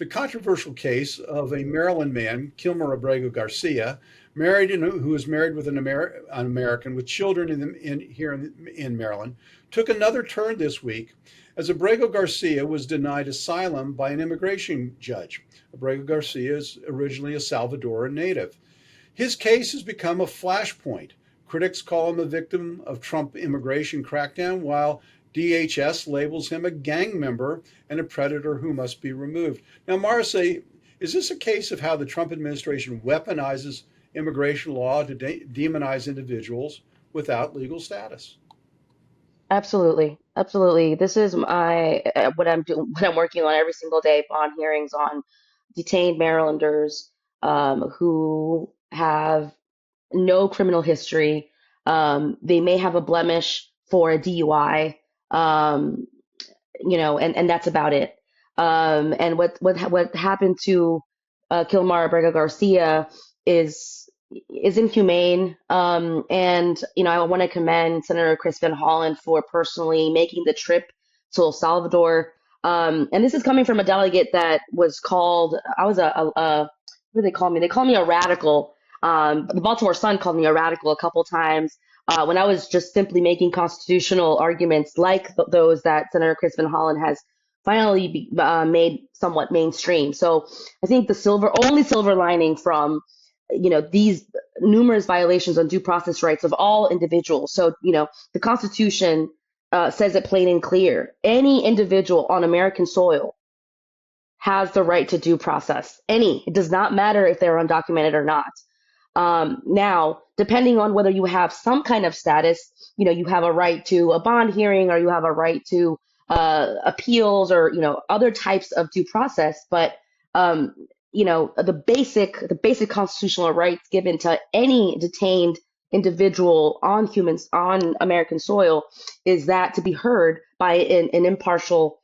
the controversial case of a Maryland man, Kilmar Abrego Garcia, who was married with an American with children here in Maryland, took another turn this week as Abrego Garcia was denied asylum by an immigration judge. Abrego Garcia is originally a Salvadoran native. His case has become a flashpoint. Critics call him a victim of Trump immigration crackdown, while DHS labels him a gang member and a predator who must be removed. Now, Marice, is this a case of how the Trump administration weaponizes immigration law to demonize individuals without legal status? Absolutely. Absolutely. This is my what I'm doing, what I'm working on every single day on hearings on detained Marylanders who have no criminal history. They may have a blemish for a DUI, um, and that's about it. And what happened to Kilmar Abrego Garcia is is inhumane. And I want to commend Senator Chris Van Hollen for personally making the trip to El Salvador. And this is coming from a delegate that was called, I was what do they call me? They call me a radical. The Baltimore Sun called me a radical a couple times when I was just simply making constitutional arguments like those that Senator Chris Van Hollen has finally made somewhat mainstream. So I think the only silver lining from these numerous violations on due process rights of all individuals. So the Constitution says it plain and clear: any individual on American soil has the right to due process. It does not matter if they're undocumented or not. Now, depending on whether you have some kind of status, you have a right to a bond hearing, or you have a right to appeals, or other types of due process. But the basic constitutional rights given to any detained individual on American soil is that to be heard by an impartial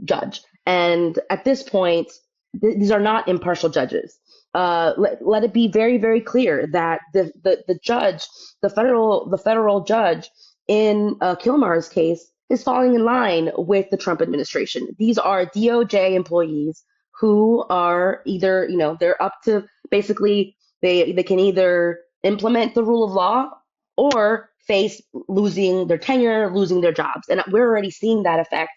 judge. And at this point, these are not impartial judges. Let it be very, very clear that the judge, the federal judge in Kilmar's case, is falling in line with the Trump administration. These are DOJ employees who are either, they're up to basically they can either implement the rule of law or face losing their tenure, losing their jobs. And we're already seeing that effect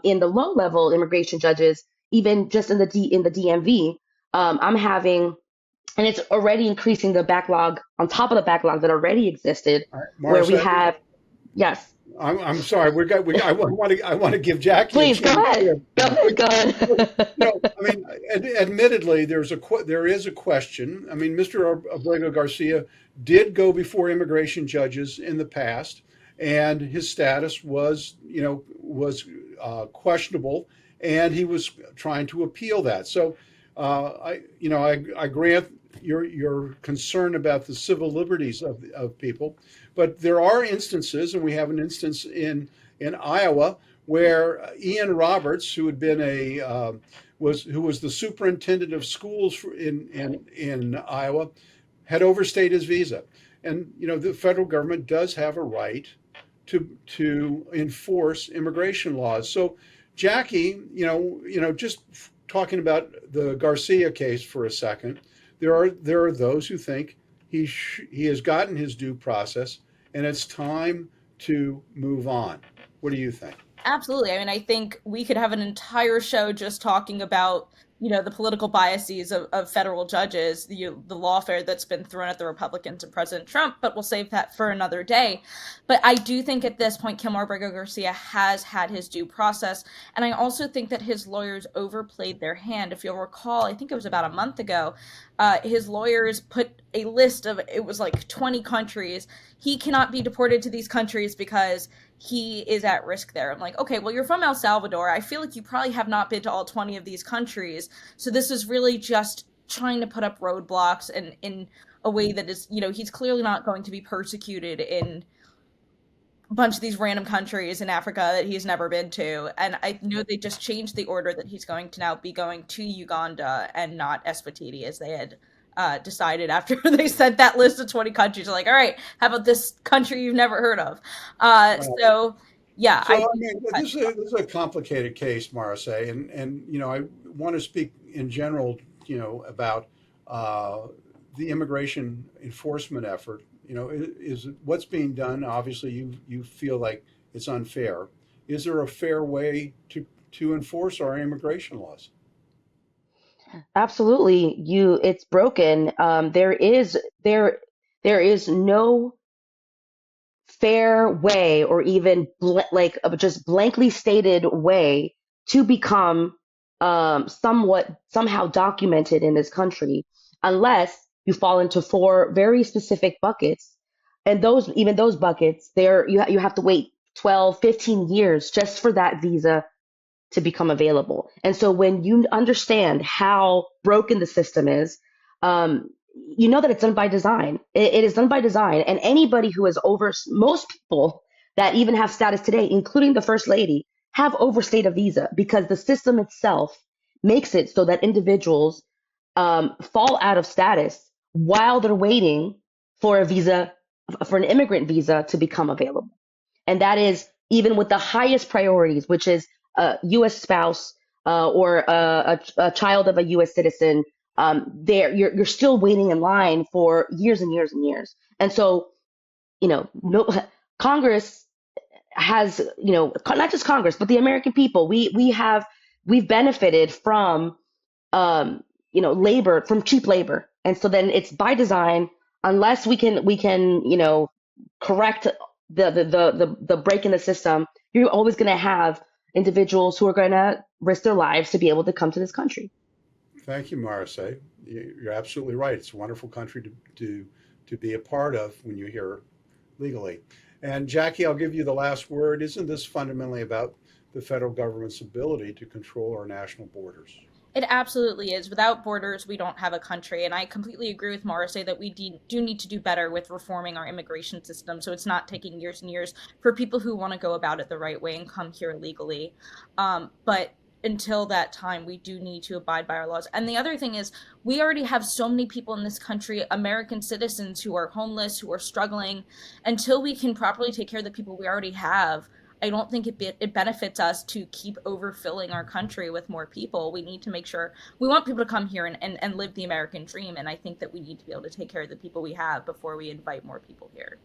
in the low level immigration judges, even just in the DMV. I'm having, and it's already increasing the backlog on top of the backlog that already existed, All right, where we Marissa, have, yes, I'm sorry. I want to give Jackie a please go chance ahead. here. Go ahead. Go ahead. I mean, admittedly, there is a question. I mean, Mr. Abrego Garcia did go before immigration judges in the past, and his status was questionable, and he was trying to appeal that. So, I grant your concern about the civil liberties of people, but there are instances, and we have an instance in Iowa where Ian Roberts, who had been who was the superintendent of schools in Iowa, had overstayed his visa, and the federal government does have a right to enforce immigration laws. So, Jackie, just talking about the Garcia case for a second, there are those who think he has gotten his due process, and it's time to move on. What do you think? Absolutely. I mean, I think we could have an entire show just talking about, the political biases of federal judges, the lawfare that's been thrown at the Republicans and President Trump, but we'll save that for another day. But I do think at this point, Kilmar Abrego Garcia has had his due process. And I also think that his lawyers overplayed their hand. If you'll recall, I think it was about a month ago, his lawyers put a list of, it was like 20 countries. He cannot be deported to these countries because he is at risk there. I'm like, okay, well, you're from El Salvador. I feel like you probably have not been to all 20 of these countries. So this is really just trying to put up roadblocks and in a way that is, he's clearly not going to be persecuted in a bunch of these random countries in Africa that he's never been to. And I know they just changed the order that he's going to now be going to Uganda and not Eswatini, as they had decided after they sent that list of 20 countries. They're like, all right, how about this country you've never heard of? Well, So yeah, So, I I think mean, that, this is a complicated case, Marice, and I want to speak in general, about uh, the immigration enforcement effort. Is what's being done? Obviously, you feel like it's unfair. Is there a fair way to enforce our immigration laws? Absolutely. It's broken. There is no fair way or even just blankly stated way to become somewhat somehow documented in this country unless you fall into four very specific buckets, and those buckets there you have to wait 12, 15 years just for that visa to become available. And so when you understand how broken the system is, you know that it's done by design. It is done by design. And anybody who is most people that even have status today, including the first lady, have overstayed a visa because the system itself makes it so that individuals fall out of status while they're waiting for a visa, for an immigrant visa to become available. And that is even with the highest priorities, which is a U.S. spouse or a child of a U.S. citizen. There, you're still waiting in line for years and years and years. And so, no, Congress has, not just Congress, but the American people. We've benefited from um, labor, from cheap labor, and so then it's by design. Unless we can correct the break in the system, you're always going to have individuals who are going to risk their lives to be able to come to this country. Thank you, Marice. You're absolutely right. It's a wonderful country to be a part of when you're here legally. And Jackie, I'll give you the last word. Isn't this fundamentally about the federal government's ability to control our national borders? it absolutely is. Without borders, we don't have a country. And I completely agree with Marice that we do need to do better with reforming our immigration system so it's not taking years and years for people who want to go about it the right way and come here legally. But until that time, we do need to abide by our laws. And the other thing is, we already have so many people in this country, American citizens, who are homeless, who are struggling. Until we can properly take care of the people we already have, I don't think it benefits us to keep overfilling our country with more people. We need to make sure we want people to come here and live the American dream. And I think that we need to be able to take care of the people we have before we invite more people here.